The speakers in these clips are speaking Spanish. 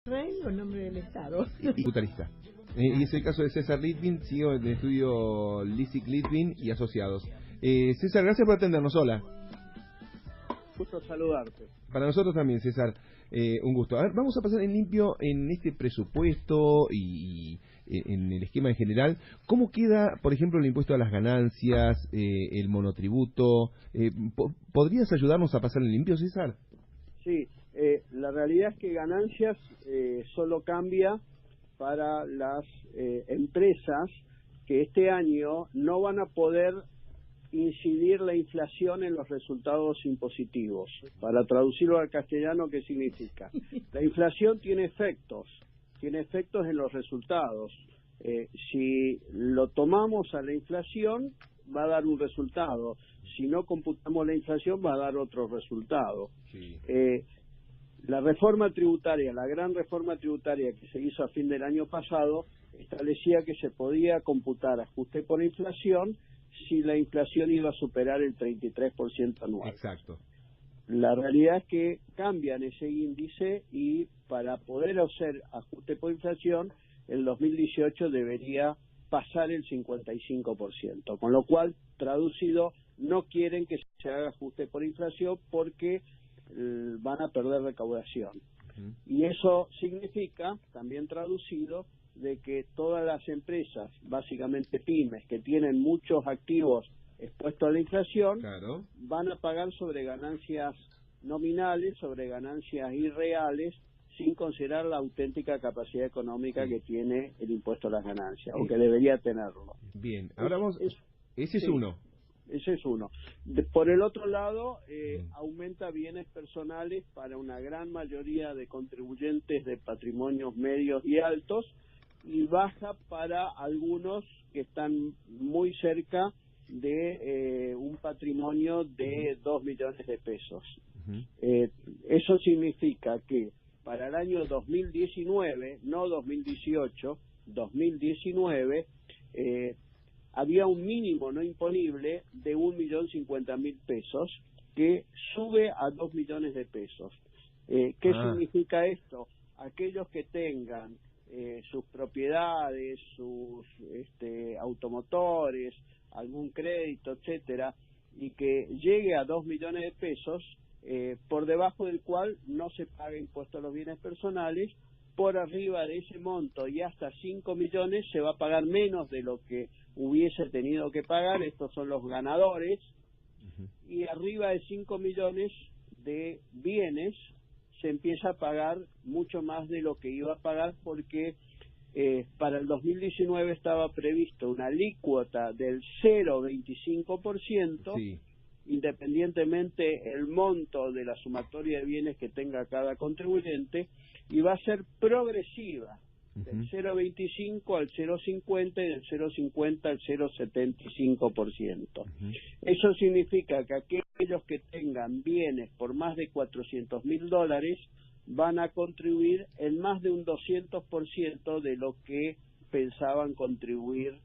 Rey o nombre del Estado. Y tributarista. Y es el caso de César Litvin, CEO del estudio Lisic Litvin y Asociados. César, gracias por atendernos. Hola. Gusto saludarte. Para nosotros también, César, un gusto. A ver, vamos a pasar en limpio en este presupuesto y en el esquema en general. ¿Cómo queda, por ejemplo, el impuesto a las ganancias, el monotributo? ¿Podrías ayudarnos a pasar en limpio, César? Sí, la realidad es que ganancias solo cambia para las empresas que este año no van a poder incidir la inflación en los resultados impositivos. Para traducirlo al castellano, ¿qué significa? La inflación tiene efectos en los resultados. Si lo tomamos a la inflación, va a dar un resultado. Si no computamos la inflación, va a dar otro resultado. Sí. La reforma tributaria, la gran reforma tributaria que se hizo a fin del año pasado, establecía que se podía computar ajuste por inflación si la inflación iba a superar el 33% anual. Exacto. La realidad es que cambian ese índice y para poder hacer ajuste por inflación, el 2018 debería pasar el 55%, con lo cual, traducido, no quieren que se haga ajuste por inflación porque van a perder recaudación. Y eso significa, también traducido, de que todas las empresas, básicamente pymes, que tienen muchos activos expuestos a la inflación, Claro. van a pagar sobre ganancias nominales, sobre ganancias irreales, sin considerar la auténtica capacidad económica que tiene el impuesto a las ganancias, o que debería tenerlo. Bien, ahora vamos... Ese es sí. uno. Ese es uno. Por el otro lado, aumenta bienes personales para una gran mayoría de contribuyentes de patrimonios medios y altos y baja para algunos que están muy cerca de un patrimonio de 2 millones de pesos. Eso significa que para el año 2019, no 2018, 2019, había un mínimo no imponible de 1.050.000 pesos que sube a 2 millones de pesos. ¿Qué significa esto? Aquellos que tengan sus propiedades, sus automotores, algún crédito, etcétera, y que llegue a 2 millones de pesos, por debajo del cual no se paga impuesto a los bienes personales, por arriba de ese monto y hasta 5 millones se va a pagar menos de lo que hubiese tenido que pagar. Estos son los ganadores. Y arriba de 5 millones de bienes se empieza a pagar mucho más de lo que iba a pagar, porque para el 2019 estaba previsto una alícuota del 0,25%, Sí. independientemente el monto de la sumatoria de bienes que tenga cada contribuyente, y va a ser progresiva, del 0,25 al 0,50 y del 0,50 al 0,75%. Eso significa que aquellos que tengan bienes por más de $400.000 van a contribuir en más de un 200% de lo que pensaban contribuir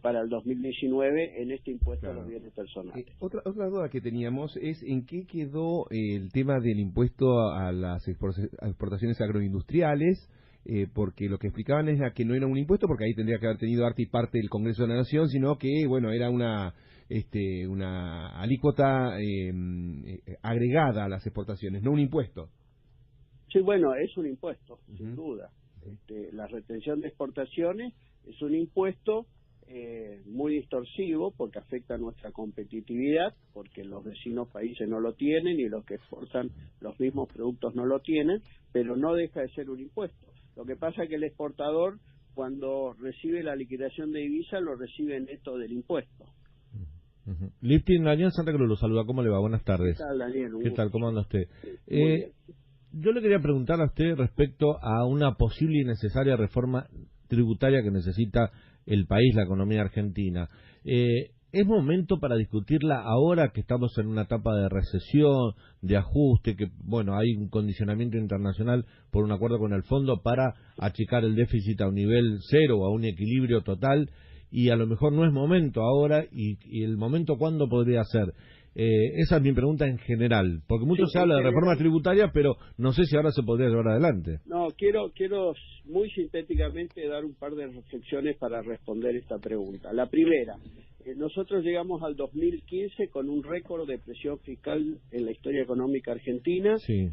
para el 2019 en este impuesto a los bienes personales. Otra duda que teníamos es en qué quedó el tema del impuesto a las exportaciones agroindustriales, porque lo que explicaban es que no era un impuesto, porque ahí tendría que haber tenido arte y parte del Congreso de la Nación, sino que, bueno, era una alícuota agregada a las exportaciones, no un impuesto. Sí, bueno, es un impuesto, sin duda. La retención de exportaciones es un impuesto muy distorsivo, porque afecta a nuestra competitividad, porque los vecinos países no lo tienen y los que exportan los mismos productos no lo tienen, pero no deja de ser un impuesto. Lo que pasa es que el exportador, cuando recibe la liquidación de divisa, lo recibe neto del impuesto. Litvin, Daniel Santa Cruz lo saluda. ¿Cómo le va? Buenas tardes. ¿Qué tal, Daniel? ¿Qué tal? ¿Cómo anda usted? Muy bien. Yo le quería preguntar a usted respecto a una posible y necesaria reforma tributaria que necesita el país, la economía argentina. ¿Es momento para discutirla ahora que estamos en una etapa de recesión, de ajuste, que bueno, hay un condicionamiento internacional por un acuerdo con el fondo para achicar el déficit a un nivel cero o a un equilibrio total, y a lo mejor no es momento ahora, y el momento cuándo podría ser? Esa es mi pregunta en general, porque mucho se habla de reforma tributaria, pero no sé si ahora se podría llevar adelante. No, quiero muy sintéticamente dar un par de reflexiones para responder esta pregunta. La primera, nosotros llegamos al 2015 con un récord de presión fiscal en la historia económica argentina, Sí.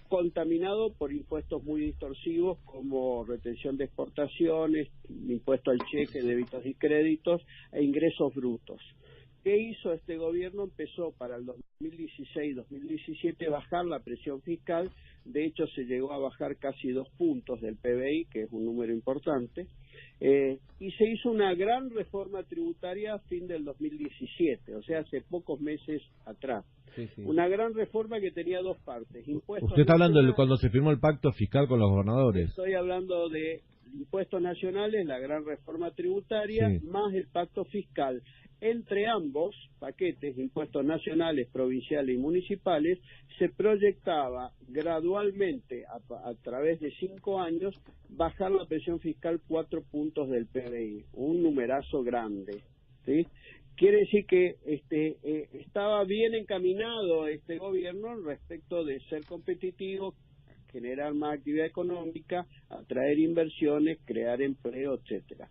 contaminado por impuestos muy distorsivos como retención de exportaciones, impuesto al cheque, débitos y créditos e ingresos brutos. ¿Qué hizo este gobierno? Empezó para el 2016-2017 bajar la presión fiscal, de hecho se llegó a bajar casi 2 puntos del PBI, que es un número importante, y se hizo una gran reforma tributaria a fin del 2017, o sea, hace pocos meses atrás. Sí, sí. Una gran reforma que tenía 2 partes. Impuestos Usted está hablando de nacionales. cuando se firmó el pacto fiscal con los gobernadores. Estoy hablando de impuestos nacionales, la gran reforma tributaria, Sí. más el pacto fiscal. Entre ambos paquetes, impuestos nacionales, provinciales y municipales, se proyectaba gradualmente, a través de 5 años, bajar la presión fiscal 4 puntos del PBI, un numerazo grande, ¿sí? Quiere decir que estaba bien encaminado este gobierno respecto de ser competitivo, generar más actividad económica, atraer inversiones, crear empleo, etcétera.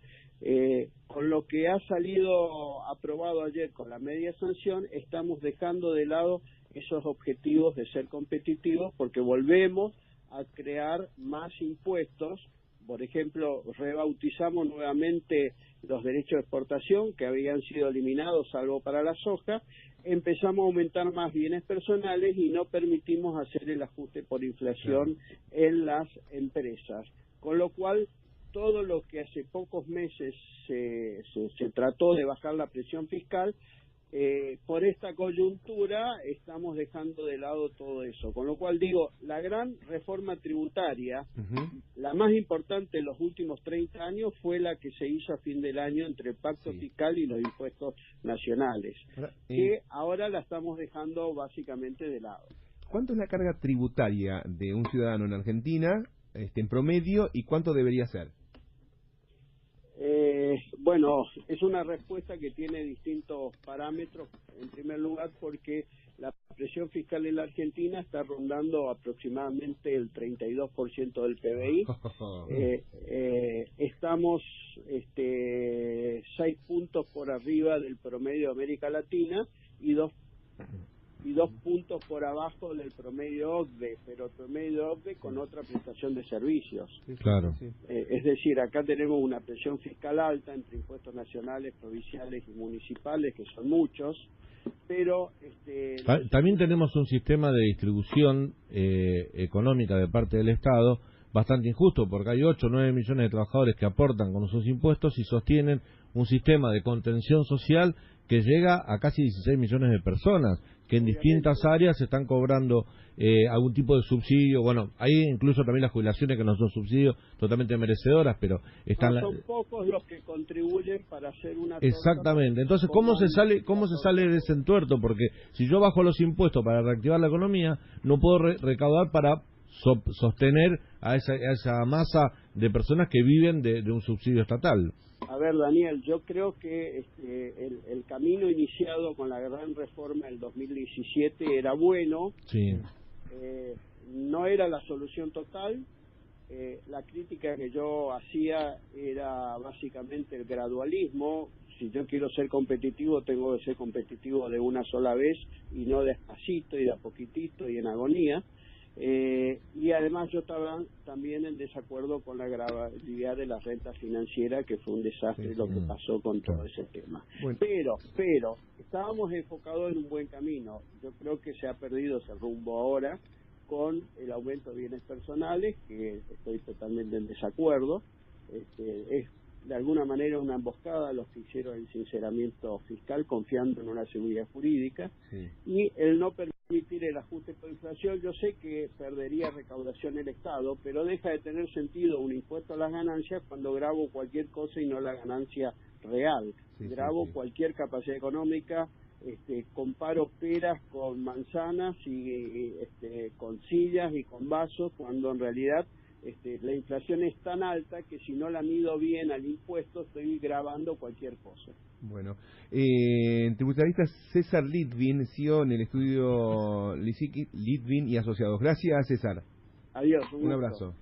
Con lo que ha salido aprobado ayer con la media sanción, estamos dejando de lado esos objetivos de ser competitivos porque volvemos a crear más impuestos. Por ejemplo, rebautizamos nuevamente los derechos de exportación que habían sido eliminados salvo para la soja, empezamos a aumentar más bienes personales y no permitimos hacer el ajuste por inflación en las empresas, con lo cual todo lo que hace pocos meses se trató de bajar la presión fiscal, por esta coyuntura estamos dejando de lado todo eso, con lo cual digo, la gran reforma tributaria, la más importante en los últimos 30 años fue la que se hizo a fin del año entre el pacto fiscal y los impuestos nacionales, que ahora la estamos dejando básicamente de lado. ¿Cuánto es la carga tributaria de un ciudadano en Argentina, en promedio, y cuánto debería ser? Bueno, es una respuesta que tiene distintos parámetros. En primer lugar, porque la presión fiscal en la Argentina está rondando aproximadamente el 32% del PBI. Estamos 6 puntos por arriba del promedio de América Latina y 2 puntos por abajo del promedio OCDE, pero el promedio OCDE con otra prestación de servicios. Claro. Es decir, acá tenemos una presión fiscal alta entre impuestos nacionales, provinciales y municipales, que son muchos, pero... También tenemos un sistema de distribución económica de parte del Estado bastante injusto, porque hay 8 o 9 millones de trabajadores que aportan con sus impuestos y sostienen un sistema de contención social que llega a casi 16 millones de personas, que en distintas áreas están cobrando algún tipo de subsidio. Bueno, hay incluso también las jubilaciones que no son subsidios totalmente merecedoras, pero están... son pocos los que contribuyen para hacer una... Exactamente. Entonces, ¿cómo se sale de ese entuerto? Porque si yo bajo los impuestos para reactivar la economía, no puedo recaudar para sostener a esa masa de personas que viven de un subsidio estatal. A ver, Daniel, yo creo que el camino iniciado con la gran reforma del 2017 era bueno. Sí. No era la solución total. La crítica que yo hacía era básicamente el gradualismo. Si yo quiero ser competitivo, tengo que ser competitivo de una sola vez y no despacito y de a poquitito y en agonía. Y además yo estaba también en desacuerdo con la gradualidad de la renta financiera, que fue un desastre lo que pasó con todo ese tema. Bueno. Pero estábamos enfocados en un buen camino. Yo creo que se ha perdido ese rumbo ahora con el aumento de bienes personales, que estoy totalmente en desacuerdo. Es de alguna manera una emboscada a los que hicieron el sinceramiento fiscal confiando en una seguridad jurídica, y el no permitir el ajuste por inflación. Yo sé que perdería recaudación el Estado, pero deja de tener sentido un impuesto a las ganancias cuando grabo cualquier cosa y no la ganancia real. Grabo cualquier capacidad económica, comparo peras con manzanas y con sillas y con vasos, cuando en realidad la inflación es tan alta que si no la mido bien al impuesto estoy grabando cualquier cosa. Bueno, tributarista César Litvin, CEO en el estudio Litvin y Asociados. Gracias, César. Adiós. Un abrazo.